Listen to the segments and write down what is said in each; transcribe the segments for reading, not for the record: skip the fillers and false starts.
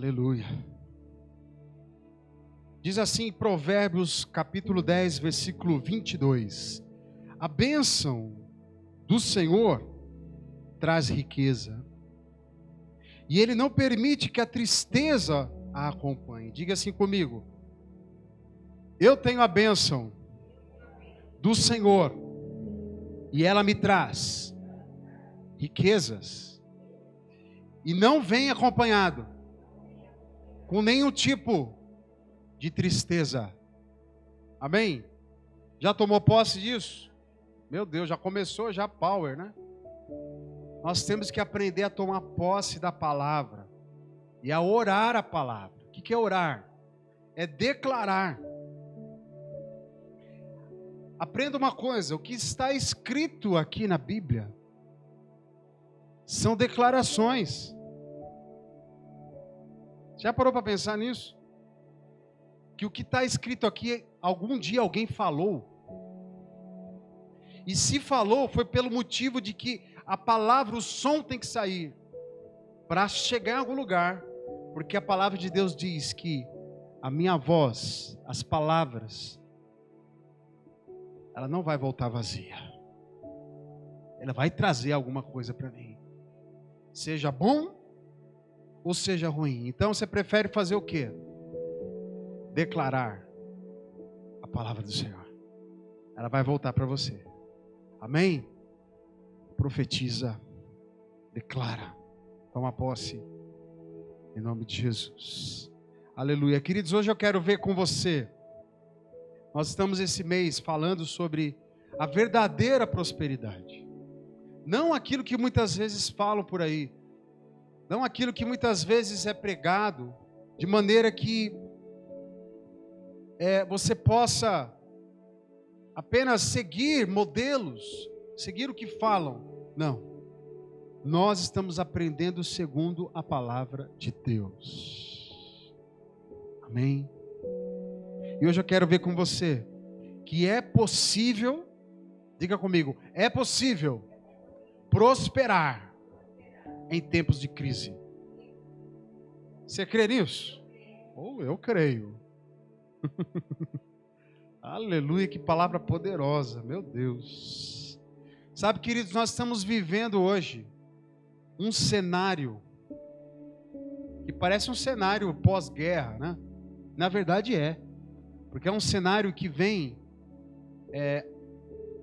Aleluia. Diz assim, Provérbios capítulo 10, versículo 22. A bênção do Senhor traz riqueza, e Ele não permite que a tristeza a acompanhe. Diga assim comigo: eu tenho a bênção do Senhor, e ela me traz riquezas, e não vem acompanhado com nenhum tipo de tristeza. Amém? Já tomou posse disso? Meu Deus, já começou já power, né? Nós temos que aprender a tomar posse da palavra e a orar a palavra. O que é orar? É declarar. Aprenda uma coisa, o que está escrito aqui na Bíblia são declarações. Já parou para pensar nisso? Que o que está escrito aqui, algum dia alguém falou. E se falou, foi pelo motivo de que a palavra, o som tem que sair para chegar em algum lugar. Porque a palavra de Deus diz que a minha voz, as palavras, ela não vai voltar vazia. Ela vai trazer alguma coisa para mim. Seja bom ou seja ruim. Então você prefere fazer o quê? Declarar a palavra do Senhor. Ela vai voltar para você. Amém? Profetiza, declara, toma posse, em nome de Jesus. Aleluia. Queridos, hoje eu quero ver com você. Nós estamos esse mês falando sobre a verdadeira prosperidade. Não aquilo que muitas vezes falam por aí. Não aquilo que muitas vezes é pregado, de maneira que você possa apenas seguir modelos, seguir o que falam. Não. Nós estamos aprendendo segundo a palavra de Deus. Amém? E hoje eu quero ver com você que é possível, diga comigo, é possível prosperar em tempos de crise. Você crê nisso? Ou eu creio. Aleluia, que palavra poderosa, meu Deus. Sabe, queridos, nós estamos vivendo hoje um cenário que parece um cenário pós-guerra, né? Na verdade porque é um cenário que vem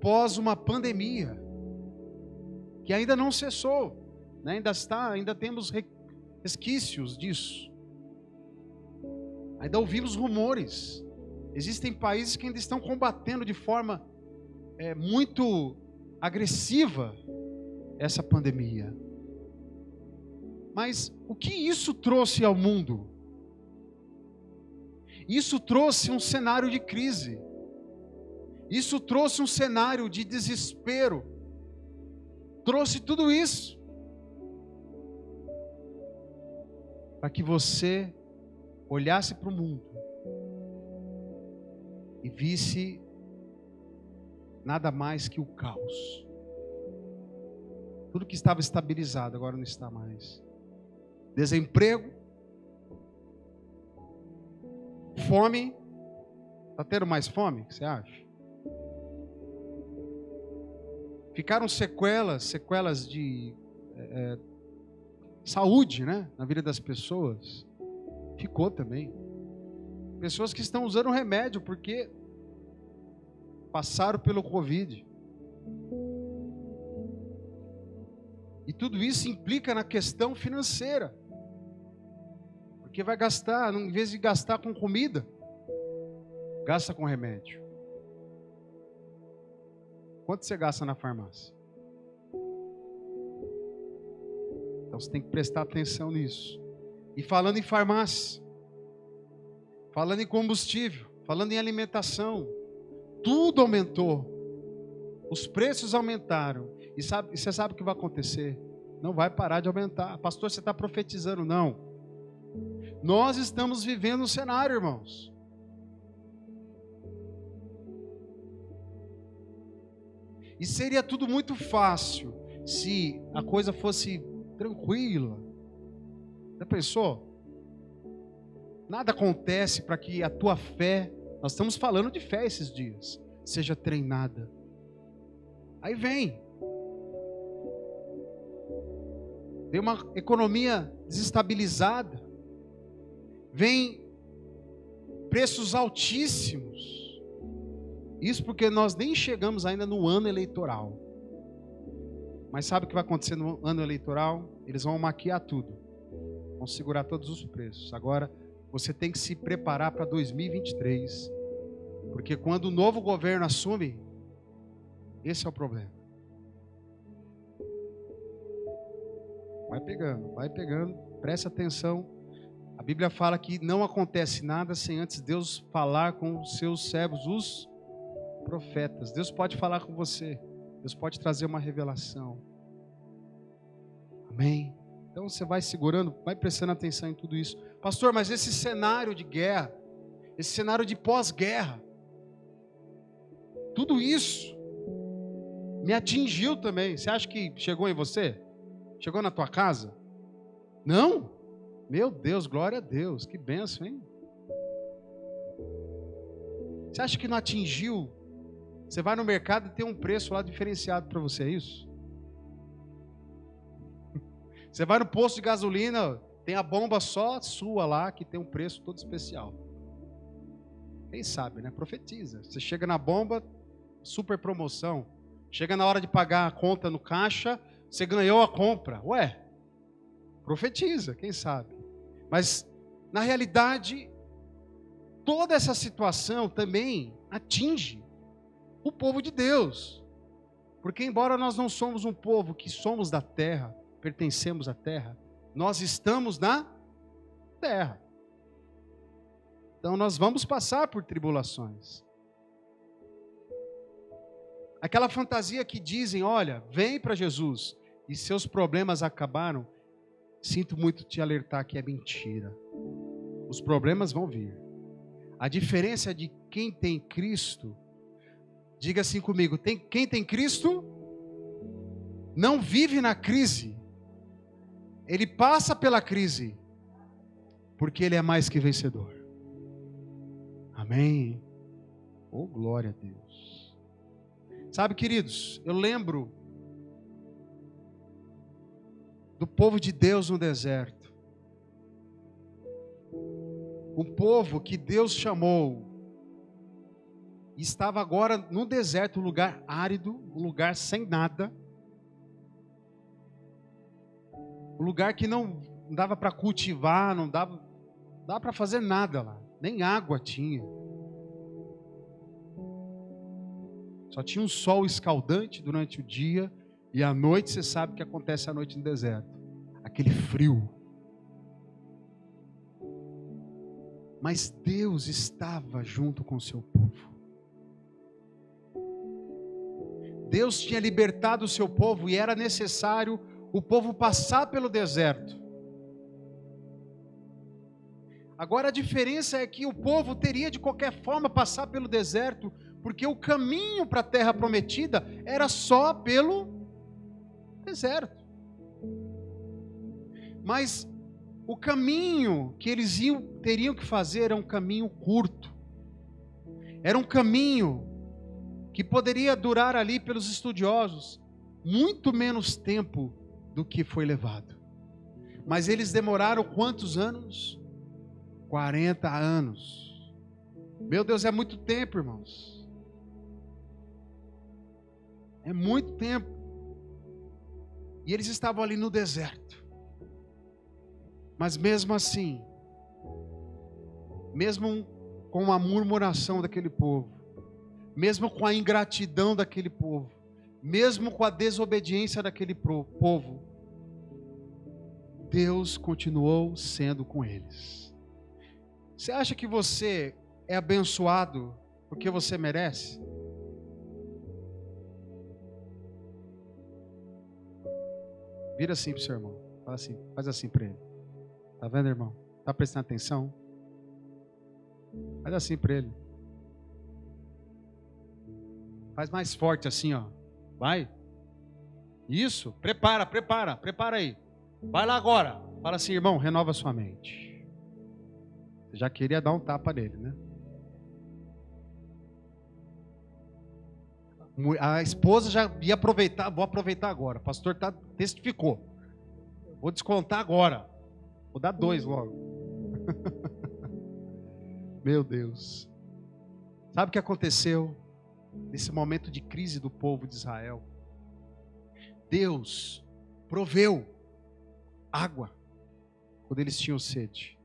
pós uma pandemia que ainda não cessou, né? Ainda temos resquícios disso. Ainda ouvimos rumores. Existem países que ainda estão combatendo de forma muito agressiva essa pandemia. Mas o que isso trouxe ao mundo? Isso trouxe um cenário de crise. Isso trouxe um cenário de desespero. Trouxe tudo isso para que você olhasse para o mundo e visse nada mais que o caos. Tudo que estava estabilizado agora não está mais. Desemprego, fome. Está tendo mais fome? O que você acha? Ficaram sequelas de saúde, né, na vida das pessoas. Ficou também. Pessoas que estão usando remédio porque passaram pelo Covid. E tudo isso implica na questão financeira. Porque vai gastar, em vez de gastar com comida, gasta com remédio. Quanto você gasta na farmácia? Então você tem que prestar atenção nisso. E falando em farmácia, falando em combustível, falando em alimentação, tudo aumentou. Os preços aumentaram. E você sabe o que vai acontecer? Não vai parar de aumentar. Pastor, você está profetizando? Não. Nós estamos vivendo um cenário, irmãos. E seria tudo muito fácil se a coisa fosse tranquila. Já pensou? Nada acontece para que a tua fé, nós estamos falando de fé esses dias, seja treinada. Aí vem uma economia desestabilizada, vem preços altíssimos. Isso porque nós nem chegamos ainda no ano eleitoral. Mas sabe o que vai acontecer no ano eleitoral? Eles vão maquiar tudo, vão segurar todos os preços. Agora, você tem que se preparar para 2023, porque quando o novo governo assume, esse é o problema. Vai pegando, preste atenção. A Bíblia fala que não acontece nada sem antes Deus falar com os seus servos, os profetas. Deus pode falar com você, Deus pode trazer uma revelação. Amém? Então você vai segurando, vai prestando atenção em tudo isso. Pastor, mas esse cenário de guerra, esse cenário de pós-guerra, tudo isso me atingiu também. Você acha que chegou em você? Chegou na tua casa? Não? Meu Deus, glória a Deus, que bênção, hein? Você acha que não atingiu? Você vai no mercado e tem um preço lá diferenciado para você, é isso? Você vai no posto de gasolina, tem a bomba só sua lá, que tem um preço todo especial. Quem sabe, né? Profetiza. Você chega na bomba, super promoção. Chega na hora de pagar a conta no caixa, você ganhou a compra. Ué, profetiza, quem sabe. Mas, na realidade, toda essa situação também atinge o povo de Deus. Porque embora nós não somos um povo que somos da terra, pertencemos à terra, nós estamos na terra. Então nós vamos passar por tribulações. Aquela fantasia que dizem, olha, vem para Jesus e seus problemas acabaram, sinto muito te alertar que é mentira. Os problemas vão vir. A diferença de quem tem Cristo, diga assim comigo, quem tem Cristo não vive na crise. Ele passa pela crise, porque ele é mais que vencedor. Amém? Oh, glória a Deus. Sabe, queridos, eu lembro do povo de Deus no deserto. Um povo que Deus chamou, e estava agora no deserto, um lugar árido, um lugar sem nada. Um lugar que não dava para cultivar, não dava para fazer nada lá. Nem água tinha. Só tinha um sol escaldante durante o dia. E à noite, você sabe o que acontece à noite no deserto. Aquele frio. Mas Deus estava junto com o seu povo. Deus tinha libertado o seu povo e era necessário o povo passar pelo deserto. Agora a diferença é que o povo teria de qualquer forma passar pelo deserto, porque o caminho para a terra prometida era só pelo deserto. Mas o caminho que eles teriam que fazer era um caminho curto. Era um caminho que poderia durar ali, pelos estudiosos, muito menos tempo do que foi levado. Mas eles demoraram quantos anos? 40 anos. Meu Deus, é muito tempo, irmãos. É muito tempo. E eles estavam ali no deserto. Mas mesmo assim, mesmo com a murmuração daquele povo, mesmo com a ingratidão daquele povo, mesmo com a desobediência daquele povo, Deus continuou sendo com eles. Você acha que você é abençoado porque você merece? Vira assim para o seu irmão. Fala assim, faz assim para ele. Tá vendo, irmão? Tá prestando atenção? Faz assim para ele. Faz mais forte assim, ó. Vai. Isso. Prepara aí. Vai lá agora. Fala assim, irmão, renova sua mente. Já queria dar um tapa nele, né? A esposa já ia aproveitar, vou aproveitar agora. O pastor testificou. Vou descontar agora. Vou dar 2 logo. Meu Deus. Sabe o que aconteceu nesse momento de crise do povo de Israel? Deus proveu água quando eles tinham sede.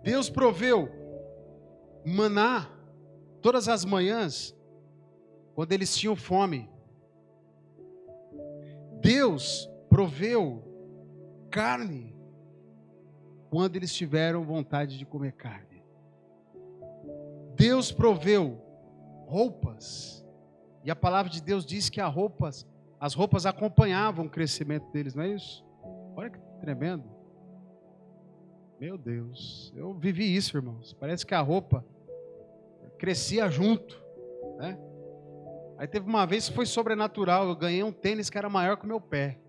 Deus proveu maná todas as manhãs quando eles tinham fome. Deus proveu carne quando eles tiveram vontade de comer carne. Deus proveu roupas. E a palavra de Deus diz que as roupas acompanhavam o crescimento deles, não é isso? Olha que tremendo. Meu Deus, eu vivi isso, irmãos. Parece que a roupa crescia junto, né? Aí teve uma vez que foi sobrenatural, eu ganhei um tênis que era maior que o meu pé.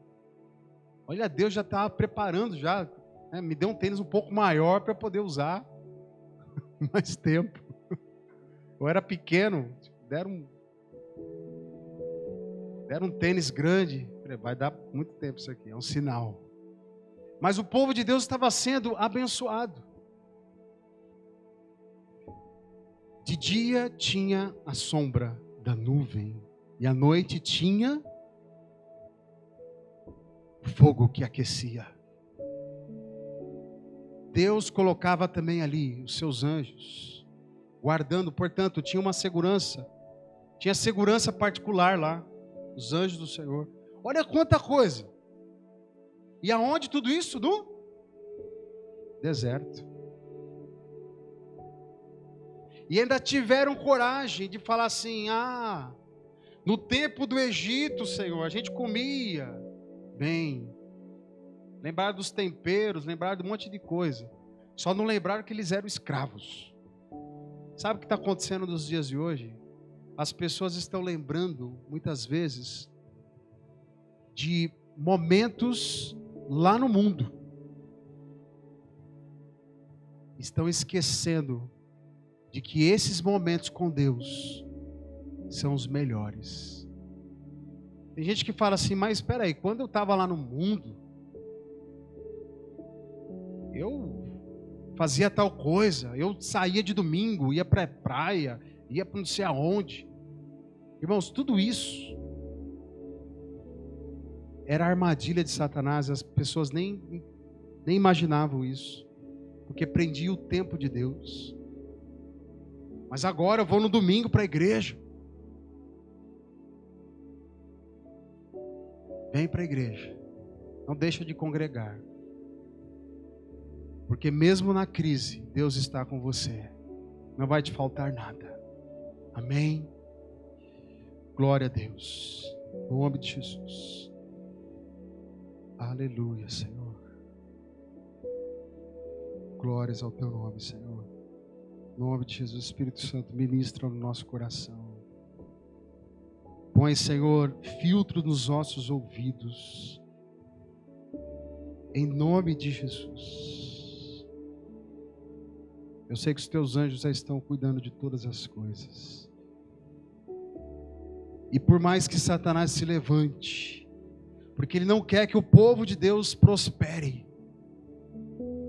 Olha, Deus já estava preparando já, né? Me deu um tênis um pouco maior para poder usar mais tempo. Eu era pequeno, deram um tênis grande. Falei, vai dar muito tempo isso aqui, é um sinal. Mas o povo de Deus estava sendo abençoado. De dia tinha a sombra da nuvem, e à noite tinha fogo que aquecia. Deus colocava também ali os seus anjos, guardando, portanto, tinha uma segurança, tinha segurança particular lá, os anjos do Senhor. Olha quanta coisa. E aonde tudo isso? No deserto. E ainda tiveram coragem de falar assim: no tempo do Egito, Senhor, a gente comia bem. Lembraram dos temperos, lembraram de um monte de coisa. Só não lembraram que eles eram escravos. Sabe o que está acontecendo nos dias de hoje? As pessoas estão lembrando, muitas vezes, de momentos lá no mundo. Estão esquecendo de que esses momentos com Deus são os melhores. Tem gente que fala assim, mas espera aí, quando eu estava lá no mundo, eu fazia tal coisa, eu saía de domingo, ia para a praia, ia para não sei aonde. Irmãos, tudo isso era armadilha de Satanás, as pessoas nem imaginavam isso, porque prendia o tempo de Deus. Mas agora eu vou no domingo para a igreja. Vem para a igreja. Não deixa de congregar. Porque mesmo na crise, Deus está com você. Não vai te faltar nada. Amém? Glória a Deus. No nome de Jesus. Aleluia, Senhor. Glórias ao teu nome, Senhor. No nome de Jesus, Espírito Santo, ministra no nosso coração. Põe, Senhor, filtro nos nossos ouvidos. Em nome de Jesus. Eu sei que os teus anjos já estão cuidando de todas as coisas. E por mais que Satanás se levante, porque ele não quer que o povo de Deus prospere,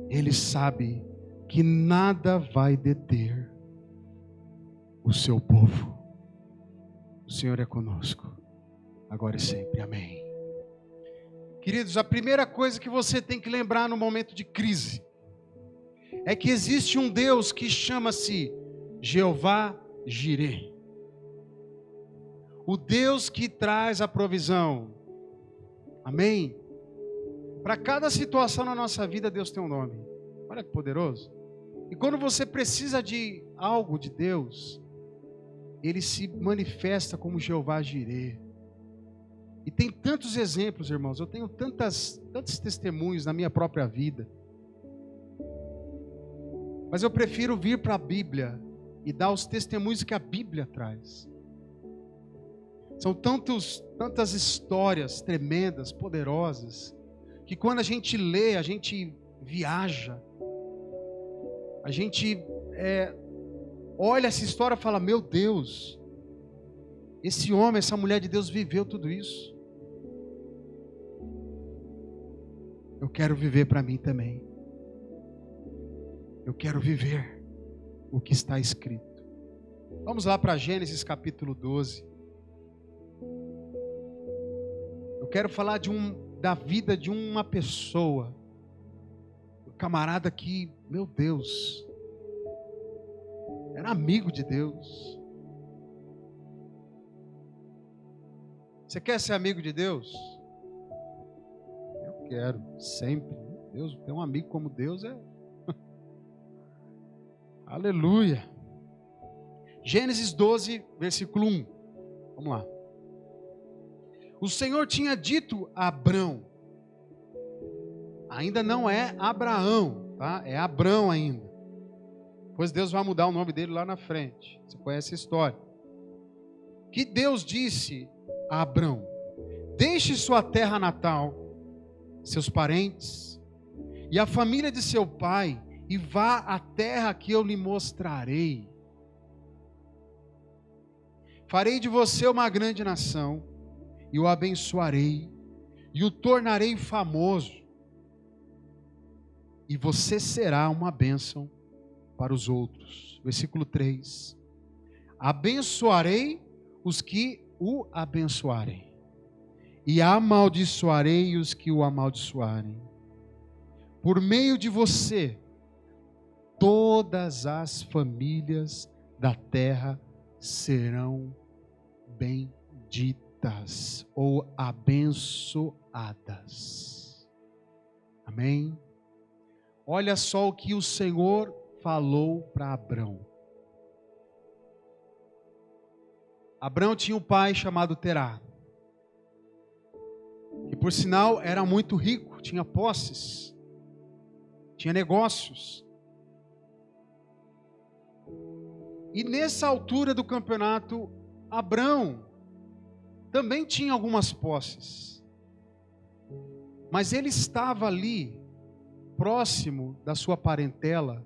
ele sabe que nada vai deter o seu povo. O Senhor é conosco, agora e sempre. Amém. Queridos, a primeira coisa que você tem que lembrar no momento de crise é que existe um Deus que chama-se Jeová Jireh. O Deus que traz a provisão. Amém? Para cada situação na nossa vida, Deus tem um nome. Olha que poderoso. E quando você precisa de algo de Deus, Ele se manifesta como Jeová Jireh. E tem tantos exemplos, irmãos. Eu tenho tantos testemunhos na minha própria vida. Mas eu prefiro vir para a Bíblia e dar os testemunhos que a Bíblia traz. São tantas histórias tremendas, poderosas, que quando a gente lê, a gente viaja. a gente olha essa história e fala, meu Deus, esse homem, essa mulher de Deus viveu tudo isso. Eu quero viver para mim também. Eu quero viver o que está escrito. Vamos lá para Gênesis capítulo 12. Eu quero falar da vida de uma pessoa. Um camarada que, meu Deus, era amigo de Deus. Você quer ser amigo de Deus? Eu quero, sempre. Deus, ter um amigo como Deus é... Aleluia. Gênesis 12, versículo 1. Vamos lá. O Senhor tinha dito a Abrão, ainda não é Abraão, tá? É Abrão ainda. Pois Deus vai mudar o nome dele lá na frente. Você conhece a história. Que Deus disse a Abrão: deixe sua terra natal, seus parentes e a família de seu pai, e vá à terra que eu lhe mostrarei. Farei de você uma grande nação, e o abençoarei, e o tornarei famoso, e você será uma bênção para os outros. Versículo 3. Abençoarei os que o abençoarem, e amaldiçoarei os que o amaldiçoarem. Por meio de você, todas as famílias da terra serão benditas ou abençoadas. Amém? Olha só o que o Senhor falou para Abrão. Abrão tinha um pai chamado Terá, que por sinal era muito rico, tinha posses, tinha negócios. E nessa altura do campeonato, Abrão também tinha algumas posses, mas ele estava ali, próximo da sua parentela,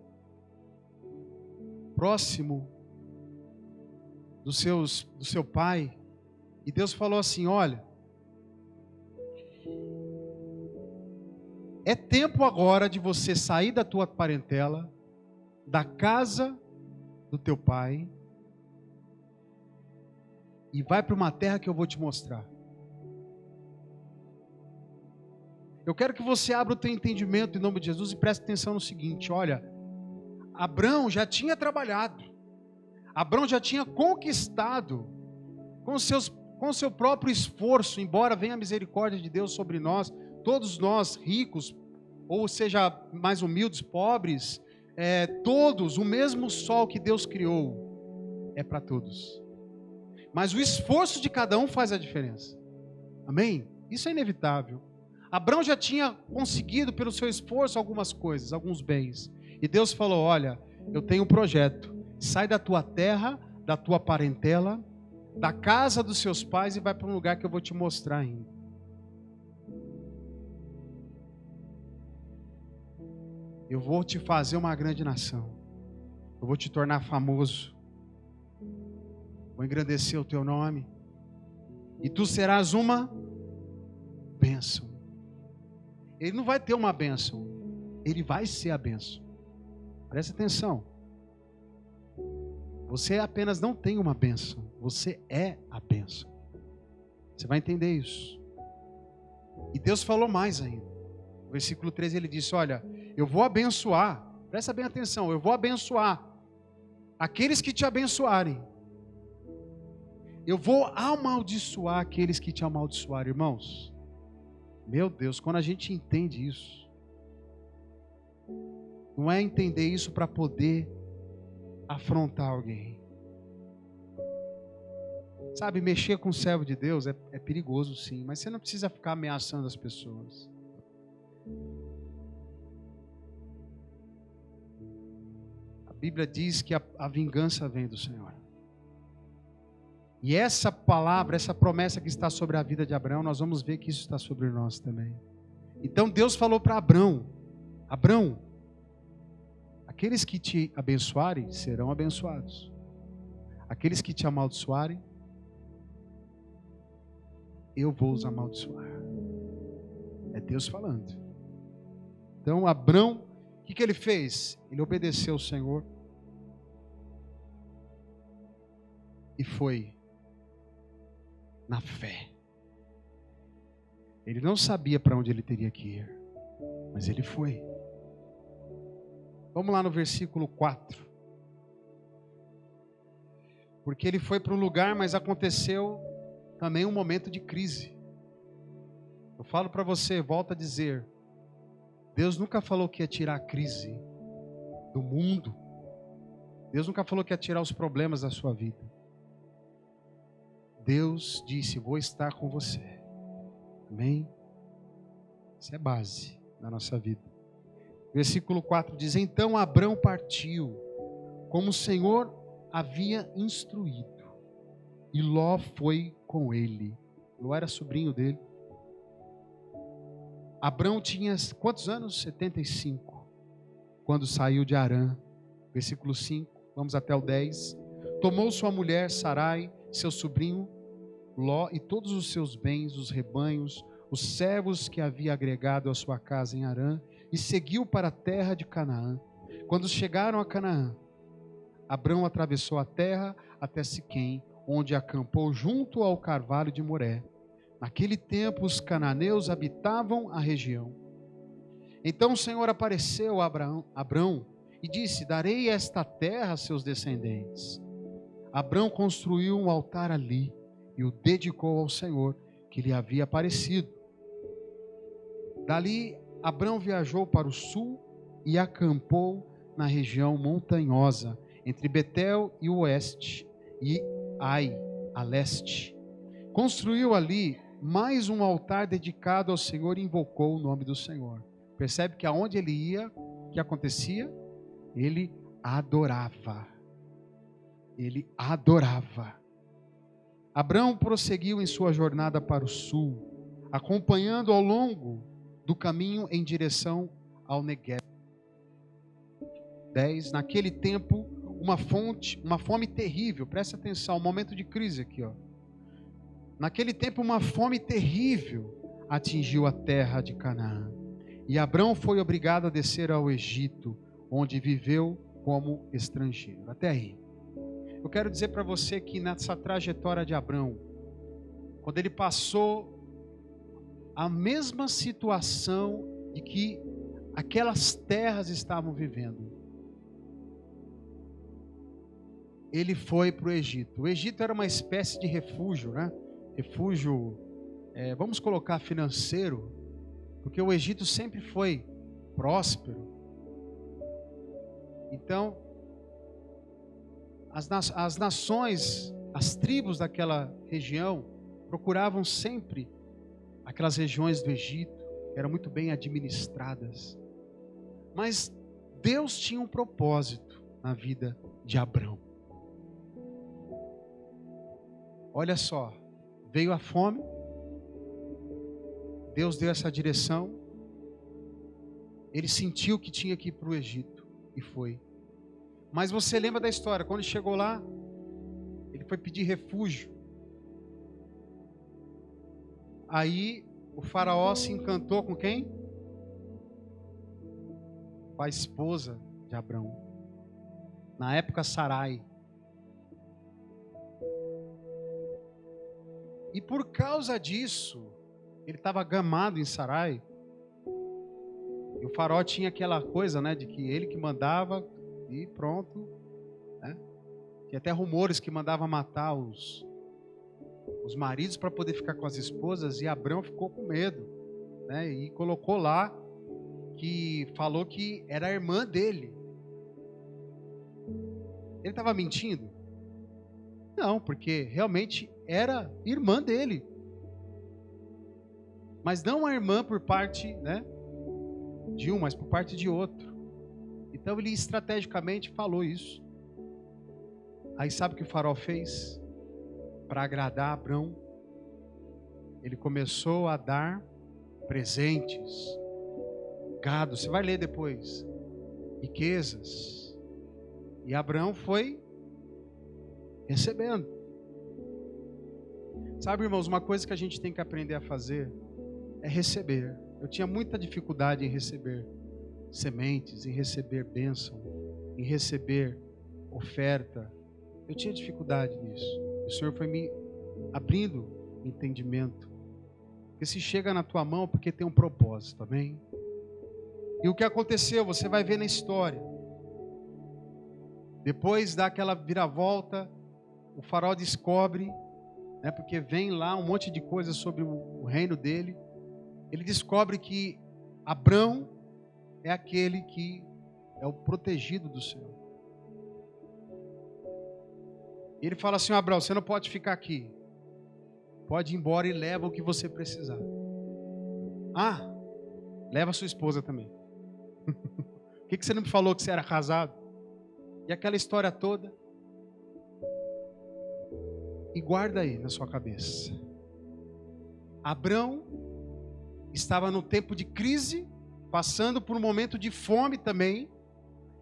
próximo do seu pai, e Deus falou assim: olha, é tempo agora de você sair da tua parentela, da casa do teu pai, e vai para uma terra que eu vou te mostrar. Eu quero que você abra o teu entendimento em nome de Jesus e preste atenção no seguinte: olha, Abrão já tinha trabalhado, Abrão já tinha conquistado com seu próprio esforço, embora venha a misericórdia de Deus sobre nós, todos nós ricos, ou seja, mais humildes, pobres, todos, o mesmo sol que Deus criou é para todos. Mas o esforço de cada um faz a diferença. Amém? Isso é inevitável. Abrão já tinha conseguido pelo seu esforço algumas coisas, alguns bens. E Deus falou: olha, eu tenho um projeto. Sai da tua terra, da tua parentela, da casa dos seus pais e vai para um lugar que eu vou te mostrar ainda. Eu vou te fazer uma grande nação. Eu vou te tornar famoso. Vou engrandecer o teu nome. E tu serás uma bênção. Ele não vai ter uma bênção. Ele vai ser a bênção. Presta atenção. Você apenas não tem uma bênção. Você é a bênção. Você vai entender isso. E Deus falou mais ainda. No versículo 13 ele disse: olha, eu vou abençoar. Presta bem atenção. Eu vou abençoar aqueles que te abençoarem. Eu vou amaldiçoar aqueles que te amaldiçoarem. Irmãos, meu Deus, quando a gente entende isso, não é entender isso para poder afrontar alguém. Sabe, mexer com o servo de Deus é perigoso sim, mas você não precisa ficar ameaçando as pessoas. A Bíblia diz que a vingança vem do Senhor. E essa palavra, essa promessa que está sobre a vida de Abraão, nós vamos ver que isso está sobre nós também. Então Deus falou para Abrão, aqueles que te abençoarem serão abençoados. Aqueles que te amaldiçoarem, eu vou os amaldiçoar. É Deus falando. Então, Abrão, o que ele fez? Ele obedeceu ao Senhor e foi na fé. Ele não sabia para onde ele teria que ir, mas ele foi. Vamos lá no versículo 4. Porque ele foi para um lugar, mas aconteceu também um momento de crise. Eu falo para você, volto a dizer, Deus nunca falou que ia tirar a crise do mundo. Deus nunca falou que ia tirar os problemas da sua vida. Deus disse, vou estar com você. Amém? Isso é base da nossa vida. Versículo 4 diz, então Abrão partiu, como o Senhor havia instruído, e Ló foi com ele. Ló era sobrinho dele. Abrão tinha quantos anos? 75. Quando saiu de Harã. Versículo 5, vamos até o 10. Tomou sua mulher Sarai, seu sobrinho Ló e todos os seus bens, os rebanhos, os servos que havia agregado à sua casa em Harã, e seguiu para a terra de Canaã. Quando chegaram a Canaã, Abrão atravessou a terra até Siquém, onde acampou junto ao carvalho de Moré. Naquele tempo os cananeus habitavam a região. Então o Senhor apareceu a Abrão e disse, darei esta terra a seus descendentes. Abrão construiu um altar ali e o dedicou ao Senhor, que lhe havia aparecido. Dali Abrão viajou para o sul e acampou na região montanhosa, entre Betel e o oeste, e Ai, a leste. Construiu ali mais um altar dedicado ao Senhor e invocou o nome do Senhor. Percebe que aonde ele ia, o que acontecia? Ele adorava. Ele adorava. Abrão prosseguiu em sua jornada para o sul, acompanhando ao longo do caminho em direção ao Negueb. 10. Naquele tempo, uma fome terrível, presta atenção, um momento de crise aqui, ó. Naquele tempo, uma fome terrível atingiu a terra de Canaã. E Abrão foi obrigado a descer ao Egito, onde viveu como estrangeiro. Até aí. Eu quero dizer para você que nessa trajetória de Abrão, quando ele passou a mesma situação de que aquelas terras estavam vivendo, ele foi para o Egito. O Egito era uma espécie de refúgio, né? Refúgio, vamos colocar financeiro, porque o Egito sempre foi próspero. Então, as nações, as tribos daquela região procuravam sempre aquelas regiões do Egito, que eram muito bem administradas. Mas Deus tinha um propósito na vida de Abrão. Olha só, veio a fome, Deus deu essa direção, ele sentiu que tinha que ir para o Egito e foi. Mas você lembra da história, quando chegou lá, ele foi pedir refúgio. Aí o faraó se encantou com quem? Com a esposa de Abrão. Na época, Sarai. E por causa disso, ele estava gamado em Sarai. E o faraó tinha aquela coisa, né, de que ele que mandava e pronto, né? Tinha até rumores que mandava matar os maridos para poder ficar com as esposas, e Abrão ficou com medo, né? E colocou lá que falou que era a irmã dele. Ele estava mentindo? Não, porque realmente era irmã dele. Mas não a irmã por parte, né, de um, mas por parte de outro. Então ele estrategicamente falou isso. Aí sabe o que o faraó fez? Para agradar Abrão, ele começou a dar presentes, gado, você vai ler depois, riquezas. E Abraão foi recebendo. Sabe, irmãos, uma coisa que a gente tem que aprender a fazer é receber. Eu tinha muita dificuldade em receber sementes, em receber bênção, em receber oferta. Eu tinha dificuldade nisso. O Senhor foi me abrindo entendimento. Porque se chega na tua mão, porque tem um propósito, amém? E o que aconteceu, você vai ver na história. Depois daquela viravolta, o faraó descobre, né, porque vem lá um monte de coisas sobre o reino dele. Ele descobre que Abrão é aquele que é o protegido do Senhor. E ele fala assim: Abrão, você não pode ficar aqui. Pode ir embora e leva o que você precisar. Ah, leva a sua esposa também. Por que você não me falou que você era casado? E aquela história toda. E guarda aí na sua cabeça. Abrão estava no tempo de crise, passando por um momento de fome também.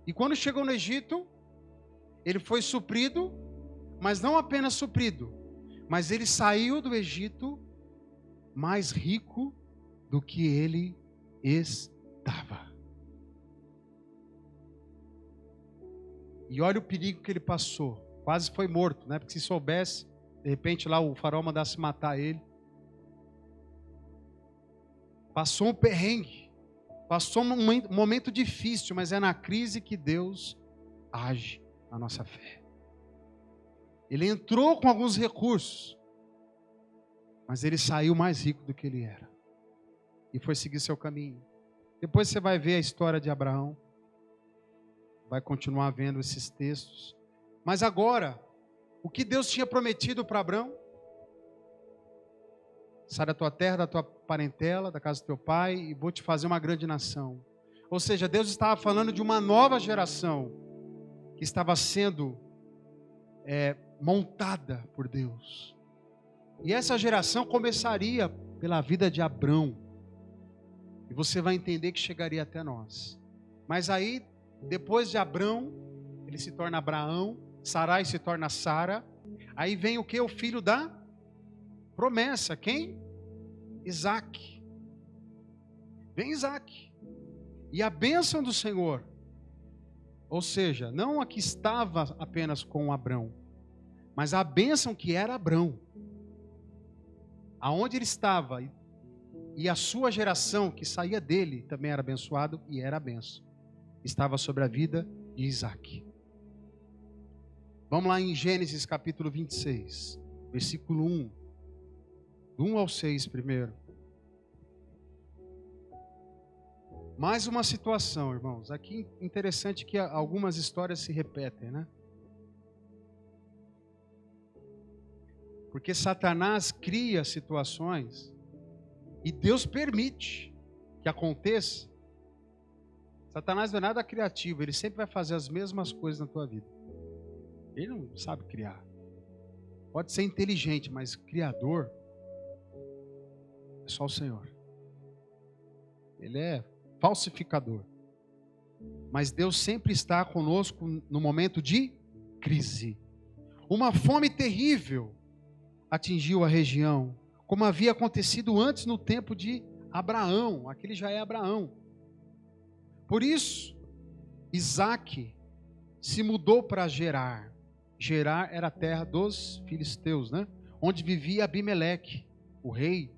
E quando chegou no Egito, ele foi suprido, mas não apenas suprido, mas ele saiu do Egito mais rico do que ele estava. E olha o perigo que ele passou. Quase foi morto, né? Porque se soubesse, de repente lá o faraó mandasse matar ele. Passou um perrengue. Passou um momento difícil, mas é na crise que Deus age na nossa fé. Ele entrou com alguns recursos, mas ele saiu mais rico do que ele era. E foi seguir seu caminho. Depois você vai ver a história de Abraão. Vai continuar vendo esses textos. Mas agora, o que Deus tinha prometido para Abraão? Sai da tua terra, da tua parentela, da casa do teu pai, e vou te fazer uma grande nação. Ou seja, Deus estava falando de uma nova geração que estava sendo montada por Deus. E essa geração começaria pela vida de Abrão. E você vai entender que chegaria até nós. Mas aí, depois de Abrão, ele se torna Abraão, Sarai se torna Sara. Aí vem o que? O filho da promessa. Quem? Isaac. Vem Isaac. E a bênção do Senhor, ou seja, não a que estava apenas com Abrão, mas a bênção que era Abrão. Aonde ele estava, e a sua geração que saía dele também era abençoado e era a bênção. Estava sobre a vida de Isaac. Vamos lá em Gênesis capítulo 26, versículo 1. Do 1 ao 6 primeiro. Mais uma situação, irmãos. Aqui interessante que algumas histórias se repetem, né? Porque Satanás cria situações e Deus permite que aconteça. Satanás não é nada criativo, ele sempre vai fazer as mesmas coisas na tua vida. Ele não sabe criar. Pode ser inteligente, mas criador é só o Senhor. Ele é falsificador. Mas Deus sempre está conosco no momento de crise. Uma fome terrível atingiu a região, como havia acontecido antes no tempo de Abraão. Aquele já é Abraão. Por isso, Isaac se mudou para Gerar. Gerar era a terra dos filisteus, né? Onde vivia Abimeleque, o rei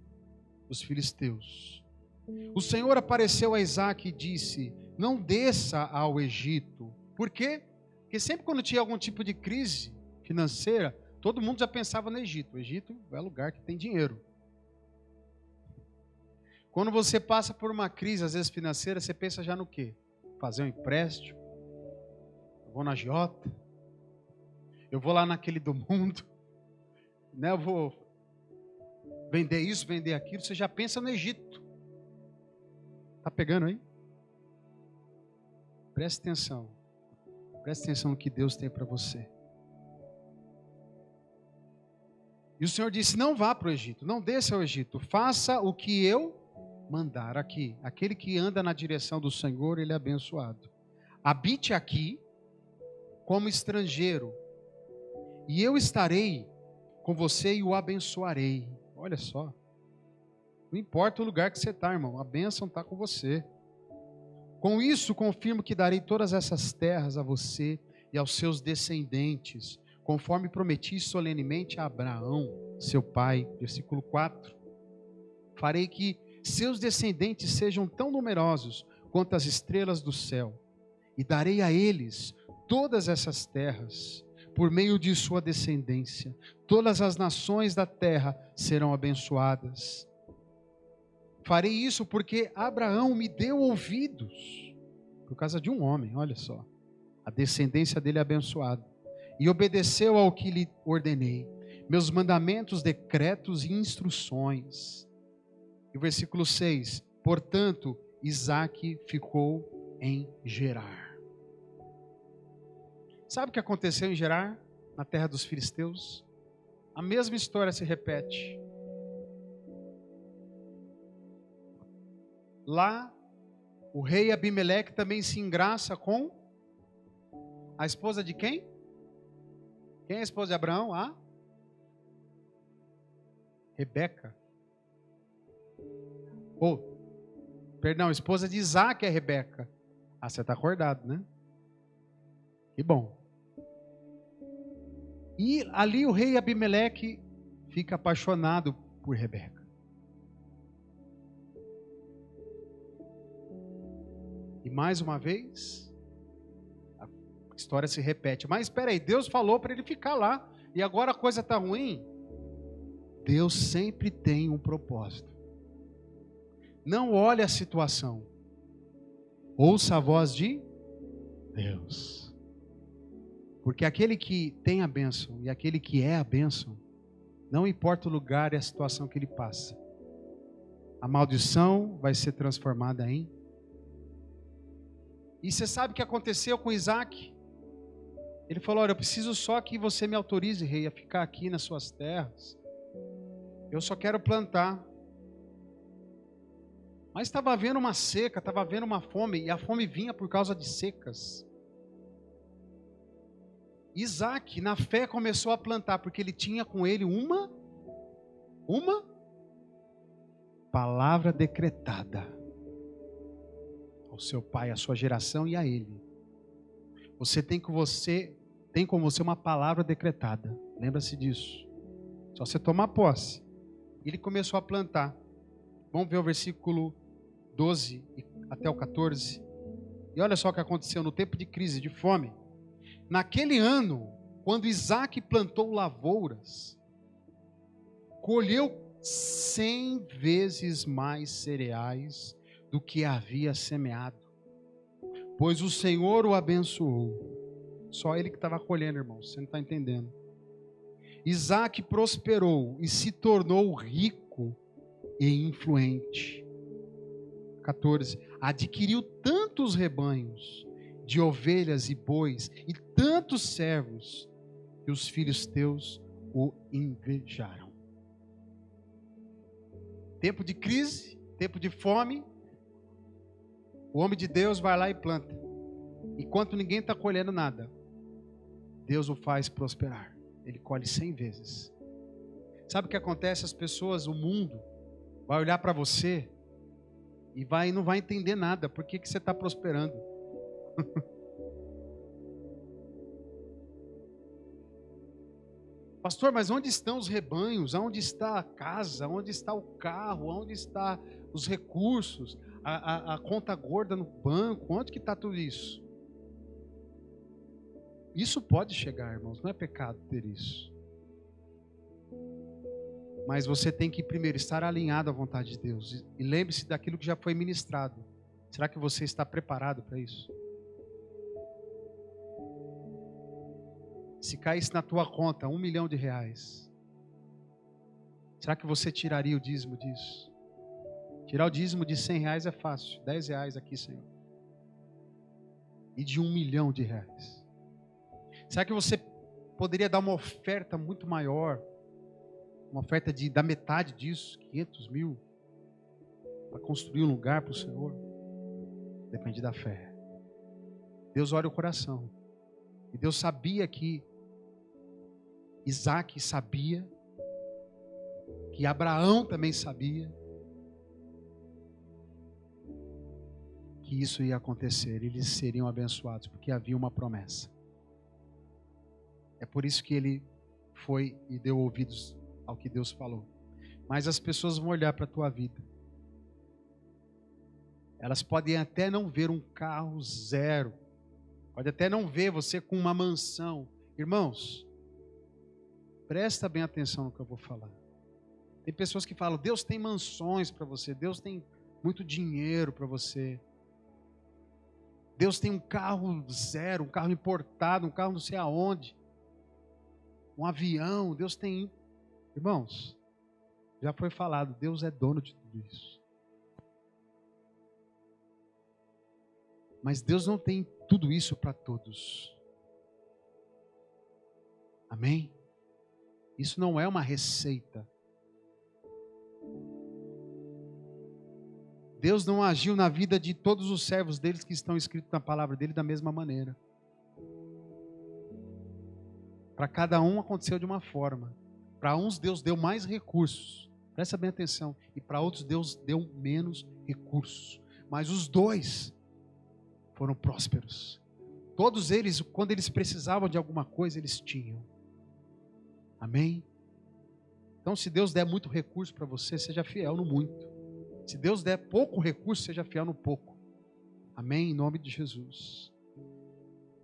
dos filisteus. O Senhor apareceu a Isaac e disse: não desça ao Egito. Por quê? Porque sempre quando tinha algum tipo de crise financeira, todo mundo já pensava no Egito. O Egito é lugar que tem dinheiro. Quando você passa por uma crise, às vezes financeira, você pensa já no quê? Fazer um empréstimo. Eu vou na agiota. Eu vou lá naquele do mundo. Né? Eu vou vender isso, vender aquilo. Você já pensa no Egito. Está pegando aí? Preste atenção. Preste atenção no que Deus tem para você. E o Senhor disse: não vá para o Egito, não desça ao Egito. Faça o que eu mandar aqui. Aquele que anda na direção do Senhor, ele é abençoado. habite aqui como estrangeiro, e eu estarei com você e o abençoarei. Olha só. Não importa o lugar que você está, irmão, a bênção está com você. Com isso, confirmo que darei todas essas terras a você e aos seus descendentes, conforme prometi solenemente a Abraão, seu pai. Versículo 4. Farei que seus descendentes sejam tão numerosos quanto as estrelas do céu, e darei a eles todas essas terras, por meio de sua descendência. Todas as nações da terra serão abençoadas. Farei isso porque Abraão me deu ouvidos, por causa de um homem, olha só. A descendência dele é abençoada. E obedeceu ao que lhe ordenei, meus mandamentos, decretos e instruções. E o versículo 6, portanto, Isaque ficou em Gerar. Sabe o que aconteceu em Gerar, na terra dos filisteus? A mesma história se repete. Lá, o rei Abimeleque também se engraça com a esposa de quem? Quem é a esposa de Abraão? A Rebeca. Perdão, a esposa de Isaac é Rebeca. Ah, você está acordado, né? Que bom. E ali o rei Abimeleque fica apaixonado por Rebeca. E mais uma vez, a história se repete. Mas espera aí, Deus falou para ele ficar lá. E agora a coisa está ruim? Deus sempre tem um propósito. Não olhe a situação. Ouça a voz de Deus. Porque aquele que tem a bênção e aquele que é a bênção, não importa o lugar e a situação que ele passa, a maldição vai ser transformada em... E você sabe o que aconteceu com Isaac? Ele falou, olha, eu preciso só que você me autorize, rei, a ficar aqui nas suas terras. Eu só quero plantar. Mas estava havendo uma seca, estava havendo uma fome, e a fome vinha por causa de secas. Isaac, na fé, começou a plantar, porque ele tinha com ele uma palavra decretada ao seu pai, à sua geração e a ele. Você tem com você uma palavra decretada. Lembra-se disso. Só você tomar posse. Ele começou a plantar. Vamos ver o versículo 12 até o 14. E olha só o que aconteceu no tempo de crise, de fome. Naquele ano, quando Isaac plantou lavouras, colheu 100 vezes mais cereais do que havia semeado, pois o Senhor o abençoou. Só ele que estava colhendo, irmão, você não está entendendo. Isaac prosperou e se tornou rico e influente. 14. Adquiriu tantos rebanhos de ovelhas e bois e tantos servos que os filhos teus o invejaram. Tempo de crise, tempo de fome, o homem de Deus vai lá e planta. Enquanto ninguém está colhendo nada, Deus o faz prosperar. Ele colhe 100 vezes. Sabe o que acontece? As pessoas, o mundo, vai olhar para você e não vai entender nada. Por que você está prosperando? Pastor, mas onde estão os rebanhos? Onde está a casa? Onde está o carro? Onde estão os recursos? A conta gorda no banco? Onde que está tudo isso? Isso pode chegar, irmãos. Não é pecado ter isso. Mas você tem que primeiro estar alinhado à vontade de Deus. E lembre-se daquilo que já foi ministrado. Será que você está preparado para isso? Se caísse na tua conta R$1 milhão, será que você tiraria o dízimo disso? Tirar o dízimo de R$100 é fácil. R$10 aqui, Senhor. E de R$1 milhão. Será que você poderia dar uma oferta muito maior? Uma oferta da metade disso, 500 mil, para construir um lugar para o Senhor? Depende da fé. Deus olha o coração. E Deus sabia que Isaac sabia, que Abraão também sabia, que isso ia acontecer, eles seriam abençoados, porque havia uma promessa. É por isso que ele foi e deu ouvidos ao que Deus falou. Mas as pessoas vão olhar para a tua vida. Elas podem até não ver um carro zero, pode até não ver você com uma mansão. Irmãos, presta bem atenção no que eu vou falar. Tem pessoas que falam, Deus tem mansões para você, Deus tem muito dinheiro para você. Deus tem um carro zero, um carro importado, um carro não sei aonde. Um avião, Deus tem... Irmãos, já foi falado, Deus é dono de tudo isso. Mas Deus não tem tudo isso para todos. Amém? Isso não é uma receita. Deus não agiu na vida de todos os servos deles que estão escritos na palavra dele da mesma maneira. Para cada um aconteceu de uma forma. Para uns Deus deu mais recursos. Presta bem atenção. E para outros Deus deu menos recursos. Mas os dois foram prósperos. Todos eles, quando eles precisavam de alguma coisa, eles tinham. Amém? Então, se Deus der muito recurso para você, seja fiel no muito. Se Deus der pouco recurso, seja fiel no pouco. Amém? Em nome de Jesus.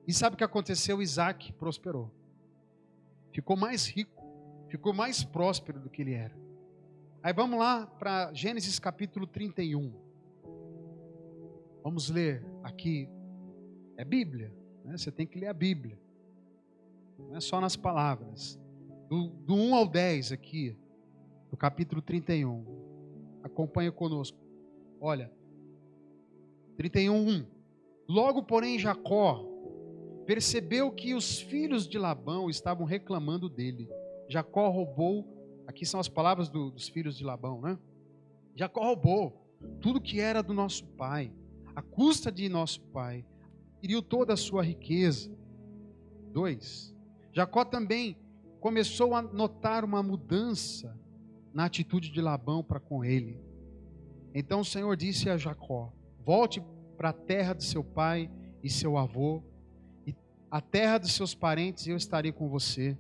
E sabe o que aconteceu? Isaac prosperou. Ficou mais rico. Ficou mais próspero do que ele era. Aí vamos lá para Gênesis capítulo 31. Vamos ler aqui. É Bíblia, né? Você tem que ler a Bíblia. Não é só nas palavras. Do 1 ao 10 aqui, do capítulo 31. Acompanha conosco. Olha, 31:1. Logo, porém, Jacó percebeu que os filhos de Labão estavam reclamando dele. Jacó roubou, aqui são as palavras dos filhos de Labão, né? Jacó roubou tudo que era do nosso pai, à custa de nosso pai, adquiriu toda a sua riqueza. 2. Jacó também começou a notar uma mudança na atitude de Labão para com ele. Então o Senhor disse a Jacó: volte para a terra de seu pai e seu avô, e a terra dos seus parentes, e eu estarei com você.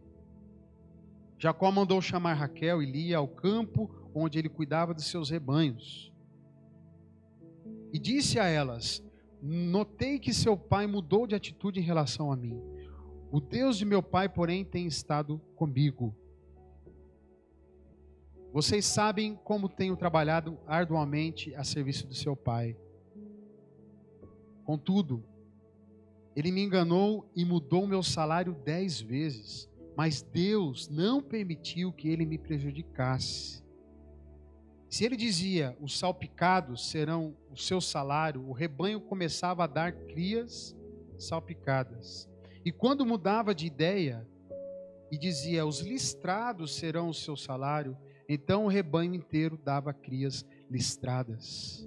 Jacó mandou chamar Raquel e Lia ao campo onde ele cuidava de seus rebanhos. E disse a elas: notei que seu pai mudou de atitude em relação a mim. O Deus de meu pai, porém, tem estado comigo. Vocês sabem como tenho trabalhado arduamente a serviço do seu pai. Contudo, ele me enganou e mudou meu salário 10 vezes. Mas Deus não permitiu que ele me prejudicasse. Se ele dizia, os salpicados serão o seu salário, o rebanho começava a dar crias salpicadas. E quando mudava de ideia e dizia, os listrados serão o seu salário, então o rebanho inteiro dava crias listradas.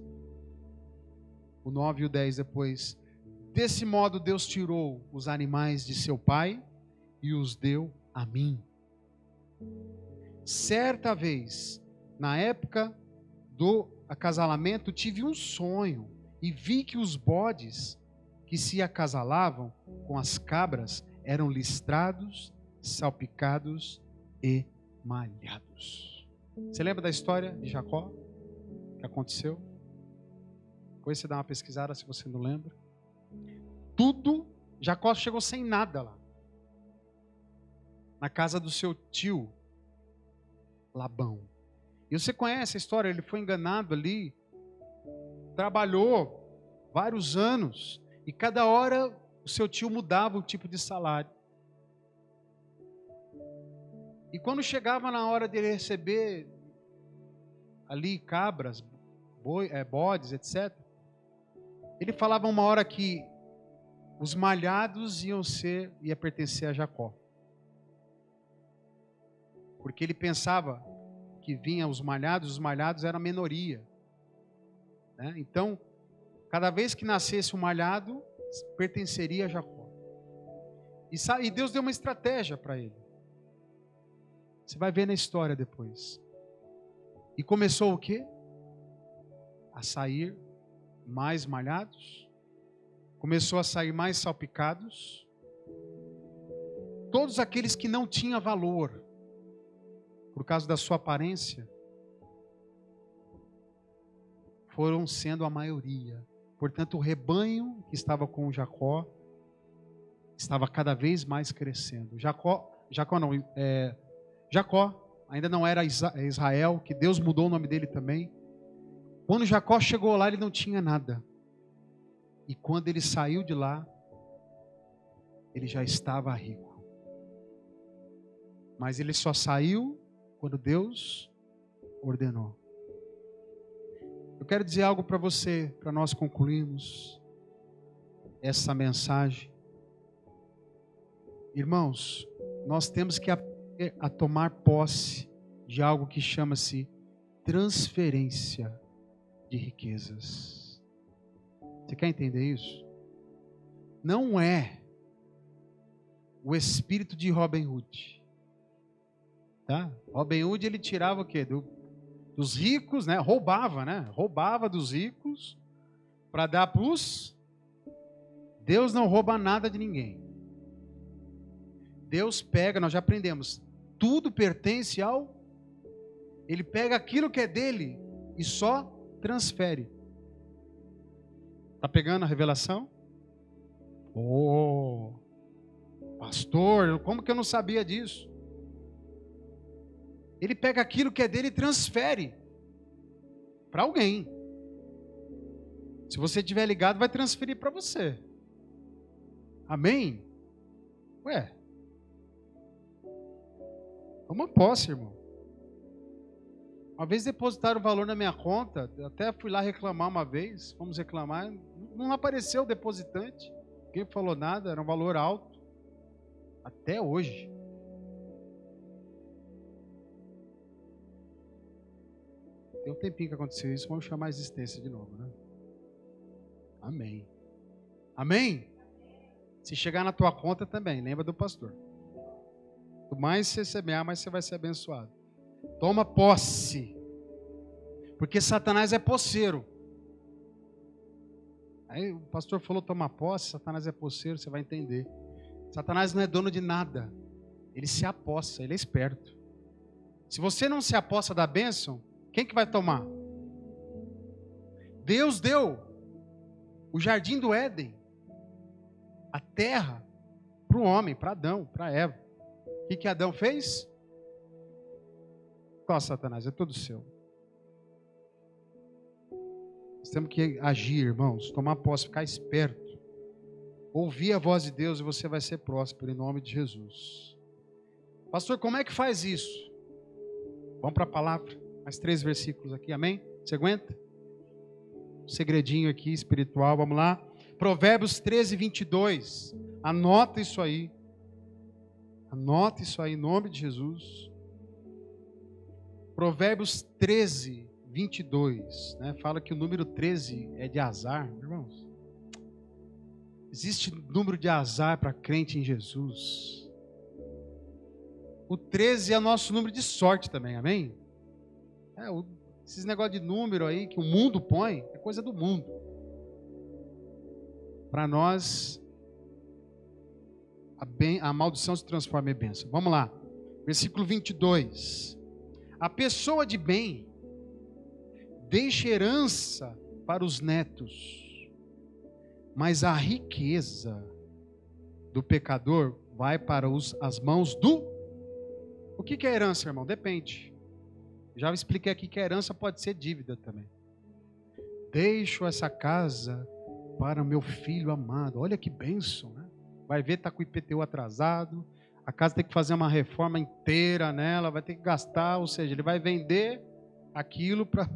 O 9 e o 10 depois. Desse modo Deus tirou os animais de seu pai e os deu a mim. Certa vez, na época do acasalamento, tive um sonho e vi que os bodes que se acasalavam com as cabras eram listrados, salpicados e malhados. Você lembra da história de Jacó? O que aconteceu? Depois você dá uma pesquisada se você não lembra. Tudo, Jacó chegou sem nada lá. Na casa do seu tio, Labão. E você conhece a história, ele foi enganado ali, trabalhou vários anos, e cada hora o seu tio mudava o tipo de salário. E quando chegava na hora de ele receber ali cabras, bodes, etc., ele falava uma hora que os malhados ia pertencer a Jacó. Porque ele pensava que vinha os malhados eram a minoria. Né? Então, cada vez que nascesse um malhado, pertenceria a Jacó. E Deus deu uma estratégia para ele. Você vai ver na história depois. E começou o quê? A sair mais malhados. Começou a sair mais salpicados. Todos aqueles que não tinham valor, por causa da sua aparência, foram sendo a maioria. Portanto, o rebanho que estava com Jacó estava cada vez mais crescendo. Jacó ainda não era Israel, que Deus mudou o nome dele também. Quando Jacó chegou lá, ele não tinha nada. E quando ele saiu de lá, ele já estava rico. Mas ele só saiu quando Deus ordenou. Eu quero dizer algo para você, para nós concluirmos essa mensagem. Irmãos, nós temos que aprender a tomar posse de algo que chama-se transferência de riquezas. Você quer entender isso? Não é o espírito de Robin Hood. Tá? Robin Hood, ele tirava o quê? Dos ricos, né? Roubava dos ricos para dar para os... Deus não rouba nada de ninguém. Deus pega, nós já aprendemos, tudo pertence ao... Ele pega aquilo que é dele e só transfere. Está pegando a revelação? Oh, pastor, como que eu não sabia disso? Ele pega aquilo que é dele e transfere para alguém. Se você estiver ligado, vai transferir para você. Amém? Ué. Toma posse, irmão. Uma vez depositaram o valor na minha conta, eu até fui lá reclamar uma vez, fomos reclamar, não apareceu o depositante, ninguém falou nada, era um valor alto, até hoje. Tem um tempinho que aconteceu isso, vamos chamar a existência de novo, né? Amém. Amém? Se chegar na tua conta também, lembra do pastor. Quanto mais você semear, mais você vai ser abençoado. Toma posse. Porque Satanás é posseiro. Aí o pastor falou toma posse, Satanás é posseiro, você vai entender. Satanás não é dono de nada. Ele se apossa, ele é esperto. Se você não se apossa da bênção, quem que vai tomar? Deus deu o jardim do Éden, a terra, para o homem, para Adão, para Eva. O que Adão fez? Ó, Satanás, é todo seu. Nós temos que agir, irmãos, tomar posse, ficar esperto. Ouvir a voz de Deus e você vai ser próspero, em nome de Jesus. Pastor, como é que faz isso? Vamos para a palavra. Mais 3 versículos aqui, amém? Você aguenta? Um segredinho aqui espiritual, vamos lá. Provérbios 13, 22. Anota isso aí. Anota isso aí em nome de Jesus. Provérbios 13, 22. Né? Fala que o número 13 é de azar, irmãos. Existe número de azar para crente em Jesus. O 13 é o nosso número de sorte também, amém? Esses negócios de número aí que o mundo põe, é coisa do mundo. Para nós, a maldição se transforma em bênção. Vamos lá. Versículo 22. A pessoa de bem deixa herança para os netos, mas a riqueza do pecador vai para as mãos do... O que é herança, irmão? Depende. Já expliquei aqui que a herança pode ser dívida também. Deixo essa casa para o meu filho amado. Olha que bênção, né? Vai ver, está com o IPTU atrasado. A casa tem que fazer uma reforma inteira nela. Vai ter que gastar, ou seja, ele vai vender aquilo para...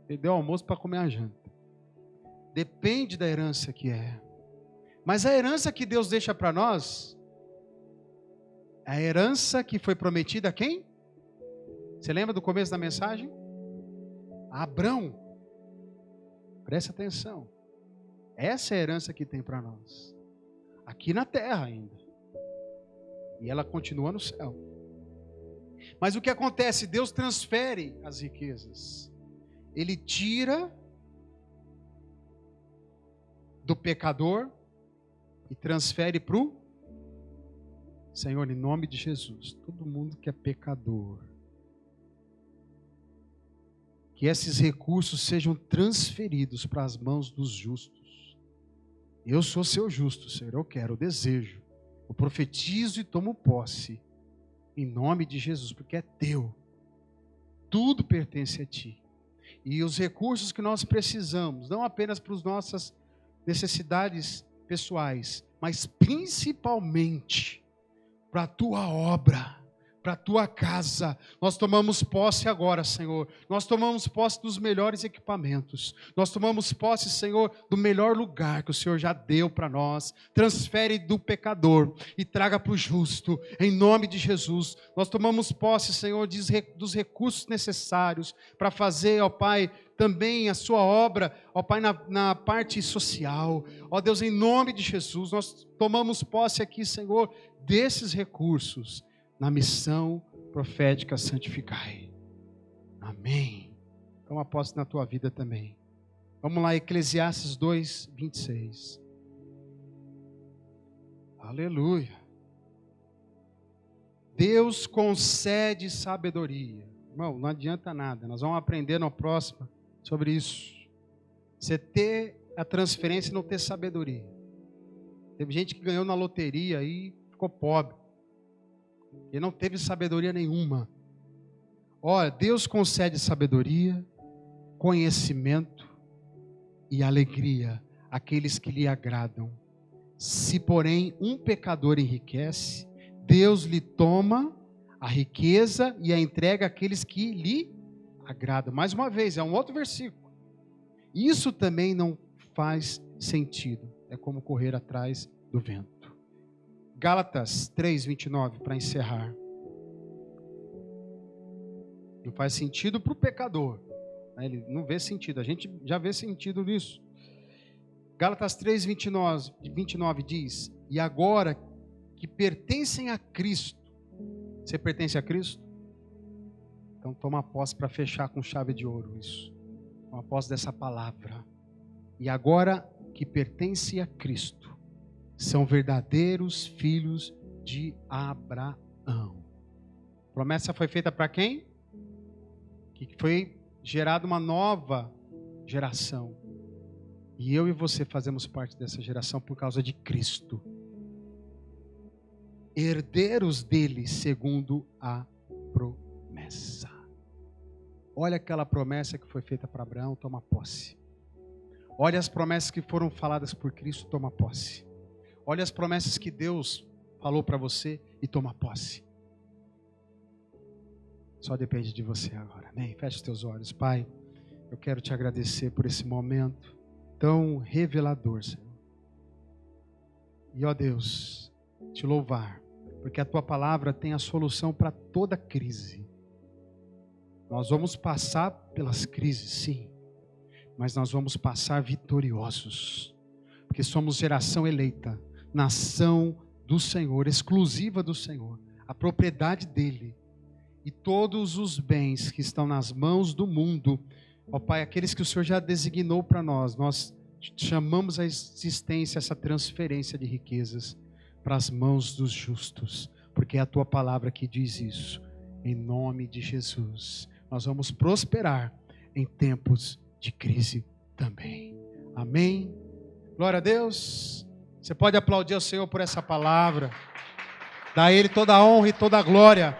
Ele deu almoço para comer a janta. Depende da herança que é. Mas a herança que Deus deixa para nós, a herança que foi prometida a quem? Você lembra do começo da mensagem? A Abrão. Presta atenção. Essa é a herança que tem para nós. Aqui na terra ainda. E ela continua no céu. Mas o que acontece? Deus transfere as riquezas. Ele tira do pecador e transfere para o Senhor, em nome de Jesus. Todo mundo que é pecador, que esses recursos sejam transferidos para as mãos dos justos. Eu sou seu justo, Senhor, eu quero, eu desejo. Eu profetizo e tomo posse, em nome de Jesus, porque é teu. Tudo pertence a ti. E os recursos que nós precisamos, não apenas para as nossas necessidades pessoais, mas principalmente para a tua obra, para a tua casa. Nós tomamos posse agora, Senhor. Nós tomamos posse dos melhores equipamentos. Nós tomamos posse, Senhor, do melhor lugar que o Senhor já deu para nós. Transfere do pecador e traga para o justo, em nome de Jesus. Nós tomamos posse, Senhor, dos recursos necessários para fazer, ó Pai, também a sua obra, ó Pai, na parte social. Ó Deus, em nome de Jesus, nós tomamos posse aqui, Senhor, desses recursos, na missão profética santificai. Amém. Toma posse na tua vida também. Vamos lá, Eclesiastes 2, 26. Aleluia. Deus concede sabedoria. Irmão, não adianta nada. Nós vamos aprender no próximo sobre isso. Você ter a transferência e não ter sabedoria. Teve gente que ganhou na loteria e ficou pobre. E não teve sabedoria nenhuma. Olha, Deus concede sabedoria, conhecimento e alegria àqueles que lhe agradam. Se, porém, um pecador enriquece, Deus lhe toma a riqueza e a entrega àqueles que lhe agradam. Mais uma vez, é um outro versículo. Isso também não faz sentido. É como correr atrás do vento. Gálatas 3, 29, para encerrar. Não faz sentido para o pecador. Ele não vê sentido. A gente já vê sentido nisso. Gálatas 3, 29 diz: e agora que pertencem a Cristo. Você pertence a Cristo? Então toma posse para fechar com chave de ouro isso. Toma posse dessa palavra. E agora que pertence a Cristo, são verdadeiros filhos de Abraão. A promessa foi feita para quem? Que foi gerada uma nova geração. E eu e você fazemos parte dessa geração por causa de Cristo. Herdeiros dele segundo a promessa. Olha aquela promessa que foi feita para Abraão, toma posse. Olha as promessas que foram faladas por Cristo, toma posse. Olha as promessas que Deus falou para você e toma posse. Só depende de você agora, amém? Feche os teus olhos. Pai, eu quero te agradecer por esse momento tão revelador, Senhor. E, ó Deus, te louvar, porque a tua palavra tem a solução para toda crise. Nós vamos passar pelas crises, sim, mas nós vamos passar vitoriosos, porque somos geração eleita, nação do Senhor, exclusiva do Senhor, a propriedade dele. E todos os bens que estão nas mãos do mundo, ó Pai, aqueles que o Senhor já designou para nós, nós chamamos a existência, essa transferência de riquezas para as mãos dos justos, porque é a tua palavra que diz isso. Em nome de Jesus, nós vamos prosperar em tempos de crise também. Amém. Glória a Deus. Você pode aplaudir ao Senhor por essa palavra. Dá a Ele toda a honra e toda a glória.